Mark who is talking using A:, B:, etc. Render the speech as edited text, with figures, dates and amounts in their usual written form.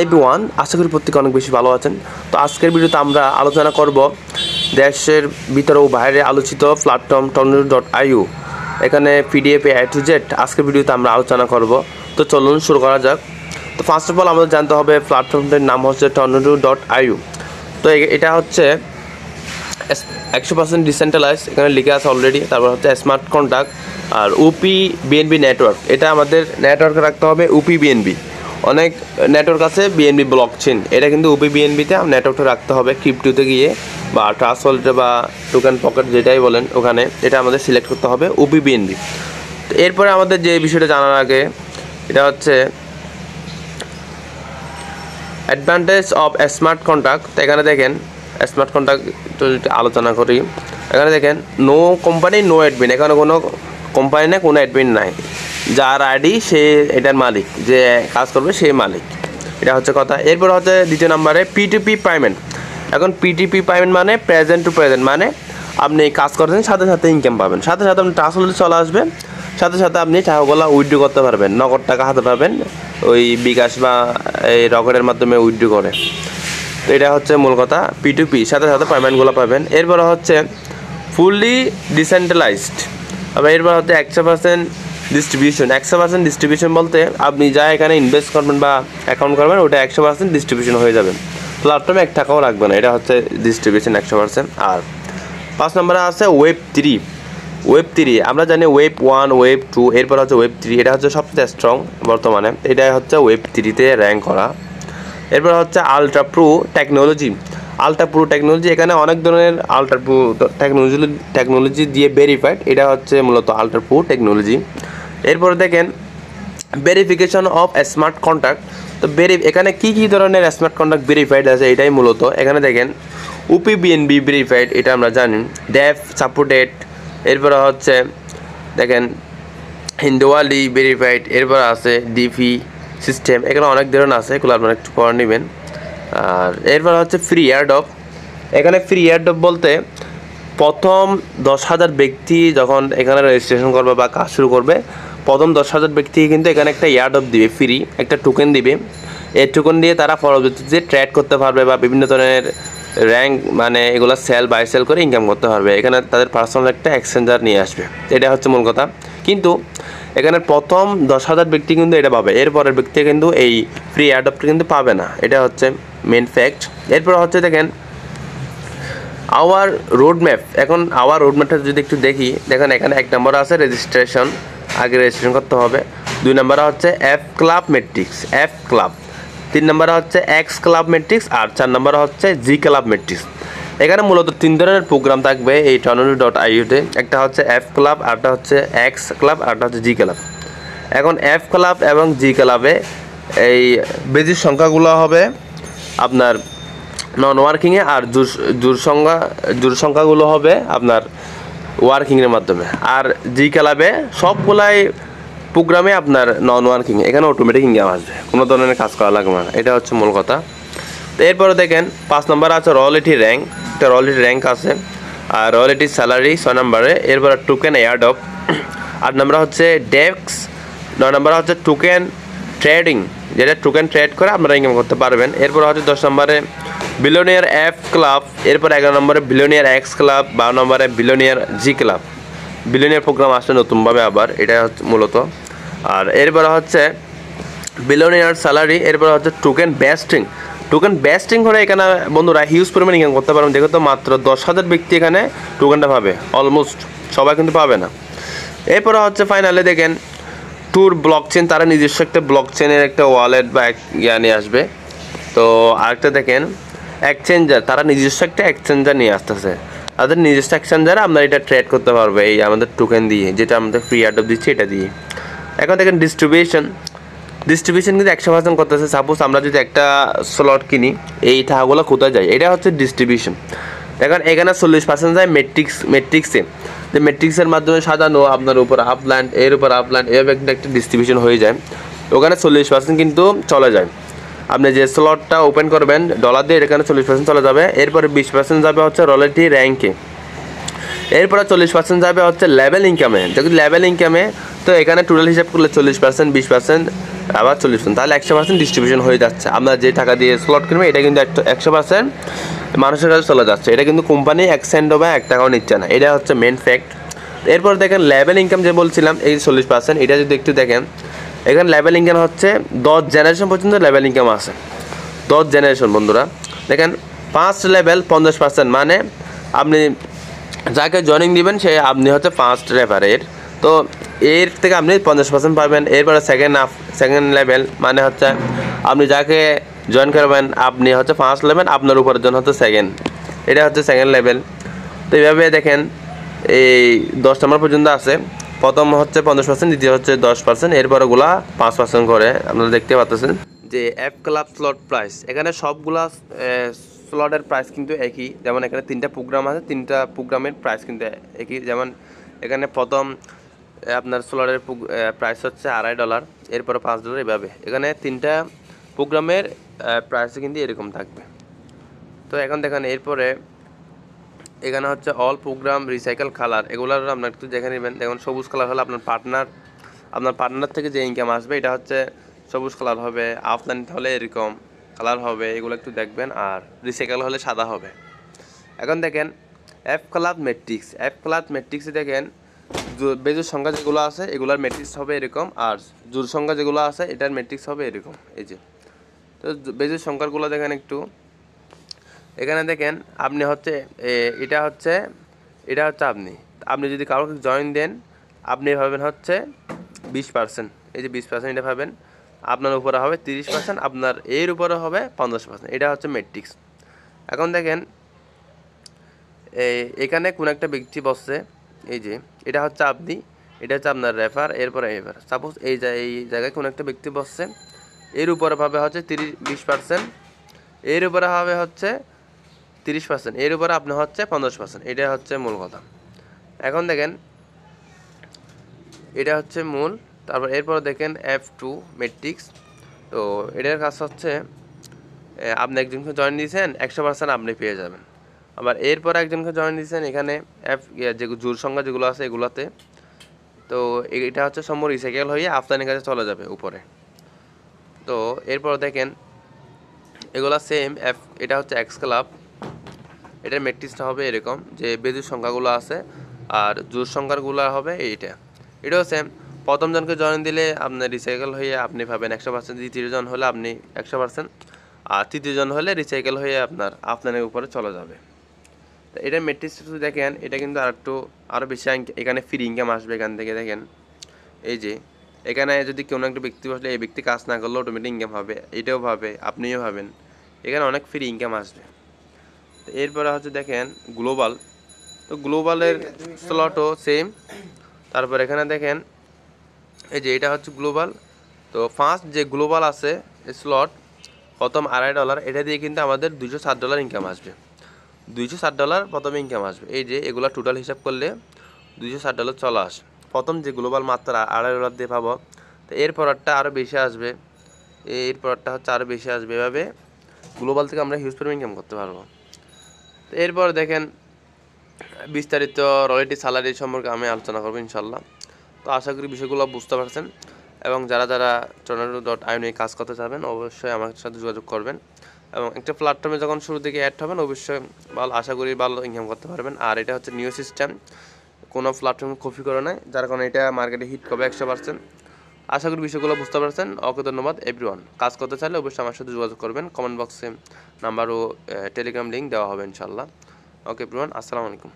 A: Everyone, আশা করি প্রত্যেকে অনেক বেশি ভালো আছেন। তো আজকের ভিডিওতে আমরা আলোচনা করব দেশের ভিতরে ও বাইরে আলোচিত প্ল্যাটফর্ম tornado.io। এখানে পিডিএফ এ টু জেড আজকের ভিডিওতে আমরা আলোচনা করব। তো চলুন শুরু করা যাক। তো ফার্স্ট অফ অল আমাদের জানতে হবে প্ল্যাটফর্মটির নাম হচ্ছে tornado.io। তো এটা হচ্ছে 100% ডিসেন্ট্রালাইজ, এখানে লিখে আছে অলরেডি। তারপর হচ্ছে স্মার্ট কন্ট্যাক্ট আর ওপি বিএনবি নেটওয়ার্ক। এটা আমাদের নেটওয়ার্কে রাখতে হবে ওপি বিএনবি। অনেক নেটওয়ার্ক আছে বিএনবি ব্লকচেন, এটা কিন্তু ওপি বিএনবিতে নেটওয়ার্কটা রাখতে হবে। ক্রিপ্টোতে গিয়ে বা ট্রাস্ট ওয়ালেটে বা টোকেন পকেট যেটাই বলেন ওখানে এটা আমাদের সিলেক্ট করতে হবে ওপি বিএনবি। তো এরপরে আমাদের যে বিষয়টা জানার আগে এটা হচ্ছে অ্যাডভান্টেজ অফ স্মার্ট কন্ট্যাক্ট। তো এখানে দেখেন স্মার্ট কন্ট্যাক্ট আলোচনা করি। এখানে দেখেন নো কোম্পানি নো অ্যাডমিন, এখানে কোনো কোম্পানি নেই, কোনো অ্যাডমিন নাই। যার আইডি সে এটার মালিক, যে কাজ করবে সেই মালিক, এটা হচ্ছে কথা। এরপর হচ্ছে দ্বিতীয় নম্বরে পিটিপি পেমেন্ট। এখন পিটিপি পেমেন্ট মানে প্রেজেন্ট টু প্রেজেন্ট, মানে আপনি কাজ করছেন সাথে সাথে ইনকাম পাবেন, সাথে সাথে আপনি ট্রান্সফার চলে আসবে, সাথে সাথে আপনি টাকাগুলো উইথড্র করতে পারবেন, নগদ টাকা হাতে পাবেন ওই বিকাশ বা এই রকেটের মাধ্যমে উইথড্র করে। তো এটা হচ্ছে মূল কথা, পিটুপি সাথে সাথে পেমেন্টগুলো পাবেন। এরপর হচ্ছে ফুললি ডিসেন্ট্রালাইজড। আবার এরপর হচ্ছে 100% ডিস্ট্রিবিউশন। 100% ডিস্ট্রিবিউশন বলতে আপনি যা এখানে ইনভেস্ট করবেন বা অ্যাকাউন্ট করবেন ওটা 100% ডিস্ট্রিবিউশন হয়ে যাবে, প্ল্যাটফর্মে 1 টাকাও লাগবে না। এটা হচ্ছে ডিস্ট্রিবিউশন 100%। আর 5 নম্বরে আছে ওয়েব 3। ওয়েব 3 আমরা জানি ওয়েব 1, ওয়েব 2, এরপর হচ্ছে ওয়েব 3। এটা হচ্ছে সবচেয়ে স্ট্রং বর্তমানে, এটাই হচ্ছে ওয়েব 3-তে র্যাঙ্ক করা। এরপর হচ্ছে ultra pro technology. Ultra pro technology, এখানে অনেক ধরনের আলট্রা প্রো টেকনোলজি দিয়ে ভেরিফাইড, এটা হচ্ছে মূলত আলট্রা প্রো টেকনোলজি। এরপরে দেখেন ভেরিফিকেশন অফ স্মার্ট কন্ট্যাক্ট। তো এখানে কী ধরনের স্মার্ট কন্ট্যাক্ট ভেরিফাইড আছে এটাই মূলত। এখানে দেখেন ওপি বিএনবি ভেরিফাইড, এটা আমরা জানি, ডেফ সাপোর্টেড। এরপরে হচ্ছে দেখেন হিন্দোয়ালি ভেরিফাইড। এরপর আছে ডিপি সিস্টেম, এখানে অনেক ধরনের আছে, এগুলো আপনারা একটু পড়ে নেবেন। আর এরপর হচ্ছে ফ্রি এয়ারড্রপ। এখানে ফ্রি এয়ারড্রপ বলতে প্রথম 10,000 ব্যক্তি যখন এখানে রেজিস্ট্রেশন করবে বা কাজ শুরু করবে, প্রথম 10,000 ব্যক্তি কিন্তু এখানে একটা এয়ারড্রপ দিবে, ফ্রি একটা টোকেন দিবে। এই টোকেন দিয়ে তারা পরবর্তীতে ট্রেড করতে পারবে বা বিভিন্ন ধরনের র্যাঙ্ক মানে এগুলো সেল বাই সেল করে ইনকাম করতে পারবে। এখানে তাদের পার্সোনাল একটা এক্সচেঞ্জার নিয়ে আসবে, এটা হচ্ছে মূল কথা। কিন্তু এখানে প্রথম 10,000 ব্যক্তি কিন্তু এটা পাবে, এরপরের ব্যক্তি কিন্তু এই ফ্রি এয়ারড্রপটা কিন্তু পাবে না, এটা হচ্ছে মেন ফ্যাক্ট। এরপর হচ্ছে দেখেন আওয়ার রোড ম্যাপ। এখন আওয়ার রোড ম্যাপটা যদি একটু দেখি, দেখেন এখানে 1 নম্বরে আছে রেজিস্ট্রেশন, আগে রেজিস্ট্রেশন করতে হবে। 2 নম্বরে হচ্ছে F club matrix, F club. 3 নম্বরে হচ্ছে এক্স ক্লাব মেট্রিক্স। আর 4 নম্বরে হচ্ছে জি ক্লাব মেট্রিক্স। এখানে মূলত 3 ধরনের প্রোগ্রাম থাকবে এই tornado.io-তে। একটা হচ্ছে এফ ক্লাব, আরটা হচ্ছে এক্স ক্লাব, আরটা হচ্ছে জি ক্লাব। এখন এফ ক্লাব এবং জি ক্লাবে এই বেজির সংখ্যাগুলো হবে আপনার নন ওয়ার্কিংয়ে, আর জোর সংখ্যাগুলো হবে আপনার ওয়ার্কিংয়ের মাধ্যমে। আর জি ক্লাবে সবগুলাই প্রোগ্রামে আপনার নন ওয়ার্কিং, এখানে অটোমেটিক ইনকাম আসবে, কোনো ধরনের কাজ করা লাগবে না, এটা হচ্ছে মূল কথা। তো এরপরে দেখেন 5 নম্বরে আছে রয়্যালটি র্যাঙ্ক, একটা রয়্যালটি র্যাঙ্ক আছে। আর রয়্যালটি স্যালারি 6 নম্বরে। এরপরে টোকেন এয়ারড্রপ 8 নম্বরে হচ্ছে ডেক্স। 9 নম্বরে হচ্ছে টোকেন ট্রেডিং, যেটা টোকেন ট্রেড করে আপনারা ইনকাম করতে পারবেন। এরপর হচ্ছে 10 নম্বরে বিলিয়নিয়ার এফ ক্লাব। এরপর 11 নম্বরে বিলিয়নিয়ার এক্স ক্লাব। 12 নম্বরে বিলিয়নিয়ার জি ক্লাব। বিলিয়নিয়ার প্রোগ্রাম আসছে নতুনভাবে আবার, এটা হচ্ছে মূলত। আর এরপরে হচ্ছে বিলিয়নিয়ার স্যালারি। এরপর হচ্ছে টোকেন বেস্টিং। টোকেন বেস্টিং হলে এখানে বন্ধুরা হিউজ পরিমাণে ইনকাম করতে পারবেন। দেখো তো মাত্র 10,000 ব্যক্তি এখানে টোকেনটা পাবে, অলমোস্ট সবাই কিন্তু পাবে না। এরপরে হচ্ছে ফাইনালে দেখেন ট্যুর ব্লকচেন, তারা নিজস্ব একটা ব্লকচেনের একটা ওয়ালেট বা ইয়া নিয়ে আসবে। তো আরেকটা দেখেন এক্সচেঞ্জার, তারা নিজস্ব একটা এক্সচেঞ্জার নিয়ে আসতেছে, তাদের নিজস্ব এক্সচেঞ্জারে আপনারা এটা ট্রেড করতে পারবে এই আমাদের টোকেন দিয়ে, যেটা আমাদের ফ্রি এয়ারড্রপ দিচ্ছে এটা দিয়ে। এখন দেখেন ডিস্ট্রিবিউশন কিন্তু 100% করতেছে। সাপোজ আমরা যদি একটা স্লট কিনি, এই টাকাগুলো কোথায় যায়, এটা হচ্ছে ডিস্ট্রিবিউশন। দেখেন এখানে 40% যায় মেট্রিক্সে, যে মেট্রিক্সের মাধ্যমে সাজানো আপনার উপর আপল্যান্ড, এর উপর আপল্যান্ড, এভাবে একটা ডিস্ট্রিবিউশন হয়ে যায়। ওখানে 40% কিন্তু চলে যায়। আপনি যে স্লটটা ওপেন করবেন ডলার দিয়ে, এখানে 40% চলে যাবে। এরপরে 20% যাবে হচ্ছে রয়্যালটি র্যাঙ্কে। এরপরে 40% যাবে হচ্ছে লেভেল ইনকামে। যদি লেভেল ইনকামে তো এখানে টোটাল হিসাব করলে 40%, 20%, আবার 40%, তাহলে 100% ডিস্ট্রিবিউশন হয়ে যাচ্ছে। আমরা যে টাকা দিয়ে স্লট কিনবে এটা কিন্তু 100% মানুষের কাছে চলে যাচ্ছে। এটা কিন্তু কোম্পানি 1 সেন্টও বা 1 টাকাও নিচ্ছে না, এটা হচ্ছে মেন ফ্যাক্ট। এরপর দেখেন লেভেল ইনকাম যে বলছিলাম এই 40%, এটা যদি একটু দেখেন এখানে লেভেল ইনকাম হচ্ছে 10 জেনারেশন পর্যন্ত লেভেল ইনকাম আছে। 10 জেনারেশন বন্ধুরা দেখেন 5 লেভেল 50%, মানে আপনি যাকে জয়েনিং দিবেন সে আপনি হচ্ছে ফার্স্ট রেফারের, তো এর থেকে আপনি 50% পাবেন। এরপরে সেকেন্ড লেভেল মানে হচ্ছে আপনি যাকে জয়েন করবেন আপনি হচ্ছে ফার্স্ট লেভেল, আপনার উপরের জন্য হচ্ছে সেকেন্ড, এটা হচ্ছে সেকেন্ড লেভেল। তো এইভাবে দেখেন এই 10 নম্বর পর্যন্ত আছে। প্রথম হচ্ছে 50%, দ্বিতীয় হচ্ছে 10%, এরপরগুলা 5% করে আপনারা দেখতে পাচ্ছেন। যে অ্যাপ ক্লাব স্লট প্রাইস, এখানে সবগুলা স্লটের প্রাইস কিন্তু একই। যেমন এখানে 3টা প্রোগ্রাম আছে, 3টা প্রোগ্রামের প্রাইস কিন্তু একই। যেমন এখানে প্রথম আপনার স্লটের প্রাইস হচ্ছে $2.5, এরপরে $5, এভাবে এখানে 3টা প্রোগ্রামের প্রাইস কিন্তু এরকম থাকবে। তো এখন দেখেন এরপরে এখানে হচ্ছে অল প্রোগ্রাম রিসাইকেল কালার, এগুলোর আপনার একটু দেখে নেবেন। দেখুন সবুজ কালার হলে আপনার পার্টনার থেকে যে ইনকাম আসবে এটা হচ্ছে সবুজ কালার হবে, আপনার হলে এরকম কালার হবে, এগুলো একটু দেখবেন। আর রিসাইকেল হলে সাদা হবে। এখন দেখেন অ্যাপ ক্লাব ম্যাট্রিক্সে দেখেন বেজোর সংখ্যা যেগুলো আছে এগুলোর ম্যাট্রিক্স হবে এরকম, আর জোর সংখ্যা যেগুলো আছে এটার ম্যাট্রিক্স হবে এরকম। এই যে তো বেজোর সংখ্যাগুলো দেখেন একটু, এখানে দেখেন আপনি হচ্ছে এটা হচ্ছে আপনি যদি কাউকে জয়েন দেন আপনি পাবেন হচ্ছে 20%, এই যে 20% এটা পাবেন। আপনার উপরে হবে 30%, আপনার এর উপরে হবে 50%, এটা হচ্ছে ম্যাট্রিক্স। এখন দেখেন এখানে কোন একটা ব্যক্তি বসছে, এই যে এটা হচ্ছে আপনি, এটা হচ্ছে আপনার রেফার, এরপরে এবার সাপোজ এই জায়গায় কোন একটা ব্যক্তি বসছে, এর উপরে পাবে হচ্ছে 20%, এর উপরে হবে হচ্ছে 30%, এর উপরে আপনি হচ্ছে 50%, এটা হচ্ছে মূল কথা। এখন দেখেন এটা হচ্ছে মূল। তারপর এরপর দেখেন F2 ম্যাট্রিক্স, তো এটার কাজ হচ্ছে আপনি একজনকে জয়েন দিয়েছেন 100% আপনি পেয়ে যাবেন। আবার এরপর একজনকে জয়েন দিয়েছেন এখানে যে জোর সংখ্যা যেগুলো আছে এগুলাতে, তো এটা হচ্ছে সম্পূর্ণ রিসাইকেল হয়ে আপনার কাছে চলে যাবে উপরে। তো এরপর দেখেন এগুলা সেম এটা হচ্ছে এক্স ক্লাব, এটার ম্যাট্রিক্সটা হবে এরকম যে বেজোর সংখ্যাগুলো আছে আর জোর সংখ্যাগুলো হবে এটাও সেম। প্রথম জনকে জয়েন দিলে আপনার রিসাইকেল হয়ে আপনি পাবেন 100%, দ্বিতীয় জন হলে আপনি 100%, আর তৃতীয় জন হলে রিসাইকেল হয়ে আপনার উপরে চলে যাবে। তো এটার ম্যাট্রিক্স যদি দেখেন এটা কিন্তু আরও বেশি এখানে ফ্রি ইনকাম আসবে। এখান থেকে দেখেন এই যে এখানে যদি কোনো একটা ব্যক্তি বসলে এই ব্যক্তি কাজ না করলে অটোমেটিক ইনকাম হবে, এটাও পাবে, আপনিও পাবেন, এখানে অনেক ফ্রি ইনকাম আসবে। তো এরপরে হচ্ছে দেখেন গ্লোবাল, তো গ্লোবালের স্লটও সেম। তারপর এখানে দেখেন এই যে এটা হচ্ছে গ্লোবাল, তো ফার্স্ট যে গ্লোবাল আছে স্লট প্রথম $2.5, এটা দিয়ে কিন্তু আমাদের $260 ইনকাম আসবে। $260 প্রথমে ইনকাম আসবে। এই যে এগুলো টোটাল হিসাব করলে $260 চলে আসে। প্রথম যে গ্লোবাল মাত্র $2.5 দিয়ে পাবো, তো এর পরেরটা আরও বেশি আসবে, এর পরেরটা হচ্ছে আরও বেশি আসবে। এভাবে গ্লোবাল থেকে আমরা হিউজ পরিমাণ ইনকাম করতে পারবো। তো এরপর দেখেন বিস্তারিত রয়্যালটি স্যালারি সম্পর্কে আমি আলোচনা করবো ইনশাল্লাহ। তো আশা করি বিষয়গুলো বুঝতে পারছেন, এবং যারা tornado.io নিয়ে কাজ করতে চাবেন অবশ্যই আমার সাথে যোগাযোগ করবেন, এবং একটা প্ল্যাটফর্মে যখন শুরু থেকে অ্যাড হবেন অবশ্যই আশা করি ভালো ইনকাম করতে পারবেন। আর এটা হচ্ছে নিউ সিস্টেম, কোনো প্ল্যাটফর্মে কপি করে নেয়, যার কারণে এটা মার্কেটে হিট করবে 100%। আশা করি বিষয়গুলো বুঝতে পারছেন। ওকে, ধন্যবাদ এভরিওয়ান। কাজ করতে চাইলে অবশ্যই আমার সাথে যোগাযোগ করবেন, কমেন্ট বক্সে নাম্বার ও টেলিগ্রাম লিঙ্ক দেওয়া হবে ইনশাল্লাহ। ওকে এভরিওয়ান, আসসালামু আলাইকুম।